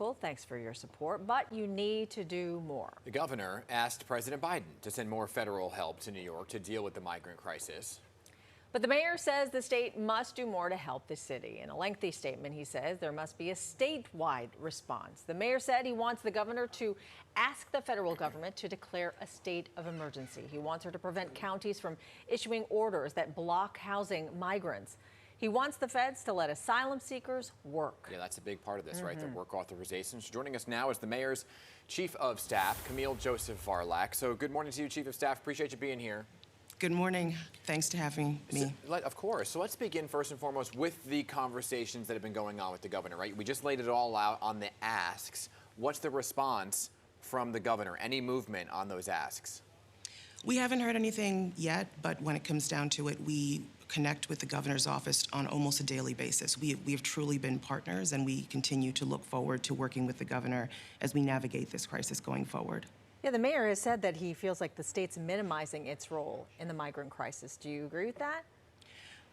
Hochul, thanks for your support, but you need to do more. The governor asked President Biden to send more federal help to New York to deal with the migrant crisis. But the mayor says the state must do more to help the city. In a lengthy statement, he says there must be a statewide response. The mayor said he wants the governor to ask the federal government to declare a state of emergency. He wants her to prevent counties from issuing orders that block housing migrants. He wants the feds to let asylum seekers work. Yeah, that's a big part of this, right? The work authorizations. Joining us now is the mayor's chief of staff, Camille Joseph Varlack. So good morning to you, chief of staff. Appreciate you being here. Good morning. Thanks for having me. Of course. So let's begin first and foremost with the conversations that have been going on with the governor, right? We just laid it all out on the asks. What's the response from the governor? Any movement on those asks? We haven't heard anything yet, but when it comes down to it, we connect with the governor's office on almost a daily basis. We have truly been partners, and we continue to look forward to working with the governor as we navigate this crisis going forward. Yeah, the mayor has said that he feels like the state's minimizing its role in the migrant crisis. Do you agree with that?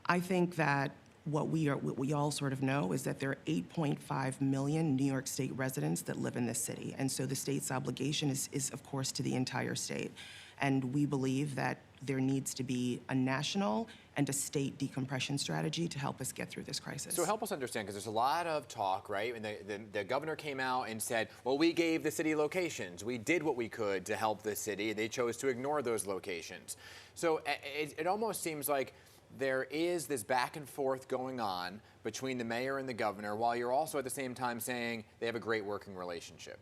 I think that what we all sort of know is that there are 8.5 million New York State residents that live in this city. And so the state's obligation is of course, to the entire state. And we believe that there needs to be a national and a state decompression strategy to help us get through this crisis. So help us understand, because there's a lot of talk, right? And the governor came out and said, well, we gave the city locations. We did what we could to help the city. They chose to ignore those locations. So it almost seems like there is this back and forth going on between the mayor and the governor, while you're also at the same time saying they have a great working relationship.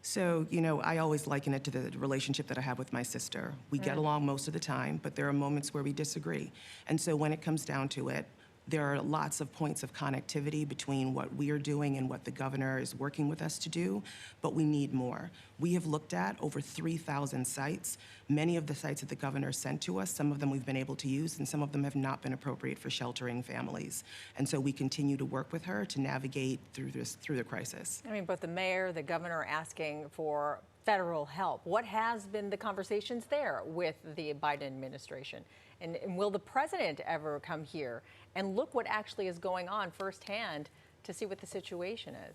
So, you know, I always liken it to the relationship that I have with my sister. We get along most of the time, but there are moments where we disagree. And so when it comes down to it, there are lots of points of connectivity between what we are doing and what the governor is working with us to do, but we need more. We have looked at over 3,000 sites. Many of the sites that the governor sent to us, some of them we've been able to use, and some of them have not been appropriate for sheltering families. And so we continue to work with her to navigate through the crisis. I mean, both the mayor, the governor are asking for federal help. What has been the conversations there with the Biden administration? And will the president ever come here and look what actually is going on firsthand to see what the situation is?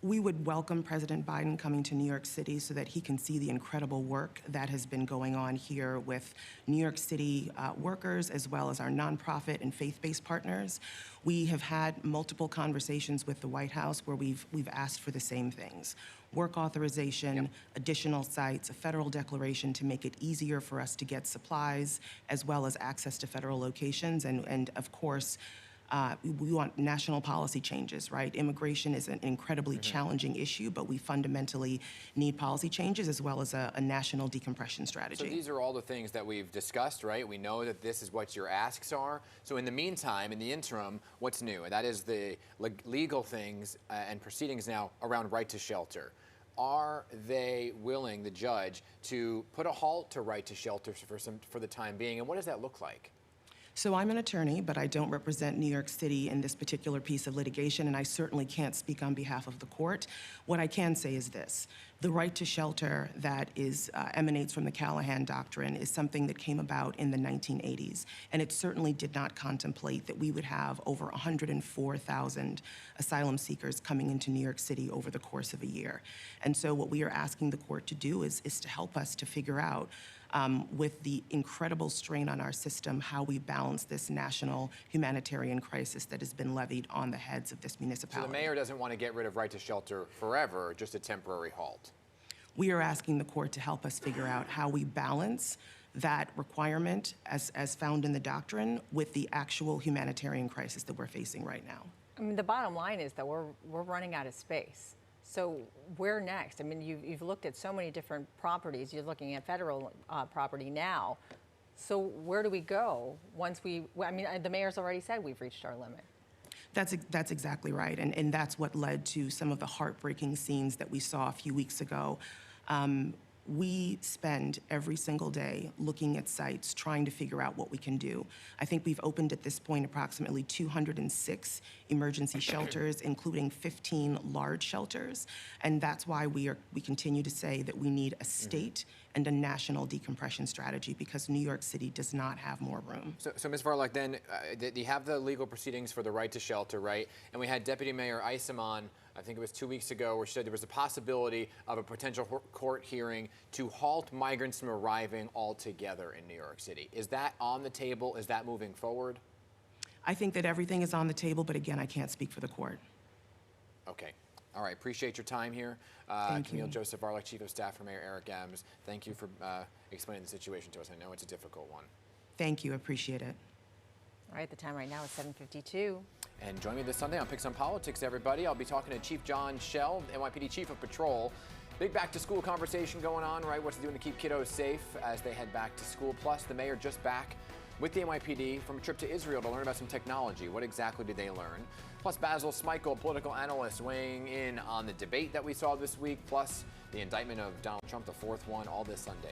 We would welcome President Biden coming to New York City so that he can see the incredible work that has been going on here with New York City workers, as well as our nonprofit and faith-based partners. We have had multiple conversations with the White House where we've asked for the same things: work authorization, additional sites, a federal declaration to make it easier for us to get supplies, as well as access to federal locations, and of course, we want national policy changes, right? Immigration is an incredibly challenging issue, but we fundamentally need policy changes as well as a national decompression strategy. So these are all the things that we've discussed, right? We know that this is what your asks are. So in the meantime, in the interim, what's new? And that is the legal things and proceedings now around right to shelter. Are they willing, the judge, to put a halt to right to shelter for the time being? And what does that look like? So I'm an attorney, but I don't represent New York City in this particular piece of litigation, and I certainly can't speak on behalf of the court. What I can say is this: the right to shelter that emanates from the Callahan Doctrine is something that came about in the 1980s, and it certainly did not contemplate that we would have over 104,000 asylum seekers coming into New York City over the course of a year. And so what we are asking the court to do is to help us to figure out, with the incredible strain on our system, how we balance this national humanitarian crisis that has been levied on the heads of this municipality. So the mayor doesn't want to get rid of right to shelter forever, just a temporary halt. We are asking the court to help us figure out how we balance that requirement as found in the doctrine with the actual humanitarian crisis that we're facing right now. I mean, the bottom line is that we're running out of space. So where next? I mean, you've looked at so many different properties. You're looking at federal property now. So where do we go once I mean, the mayor's already said we've reached our limit. That's exactly right. And that's what led to some of the heartbreaking scenes that we saw a few weeks ago. We spend every single day looking at sites, trying to figure out what we can do. I think we've opened at this point approximately 206 emergency shelters, including 15 large shelters. And that's why we continue to say that we need a state and a national decompression strategy because New York City does not have more room. So Ms. Varlack, then you have the legal proceedings for the right to shelter, right? And we had Deputy Mayor Isom on, I think it was 2 weeks ago, where she said there was a possibility of a potential court hearing to halt migrants from arriving altogether in New York City. Is that on the table? Is that moving forward? I think that everything is on the table, but again, I can't speak for the court. Okay. All right. Appreciate your time here. Camille Joseph Varlack, Chief of Staff for Mayor Eric Adams. Thank you for explaining the situation to us. I know it's a difficult one. Thank you. Appreciate it. All right, the time right now is 7:52. And join me this Sunday on Picks on Politics, everybody. I'll be talking to Chief John Schell, NYPD Chief of Patrol. Big back-to-school conversation going on, right? What's he doing to keep kiddos safe as they head back to school? Plus, the mayor just back with the NYPD from a trip to Israel to learn about some technology. What exactly did they learn? Plus, Basil Smikle, political analyst, weighing in on the debate that we saw this week, plus the indictment of Donald Trump, the fourth one, all this Sunday.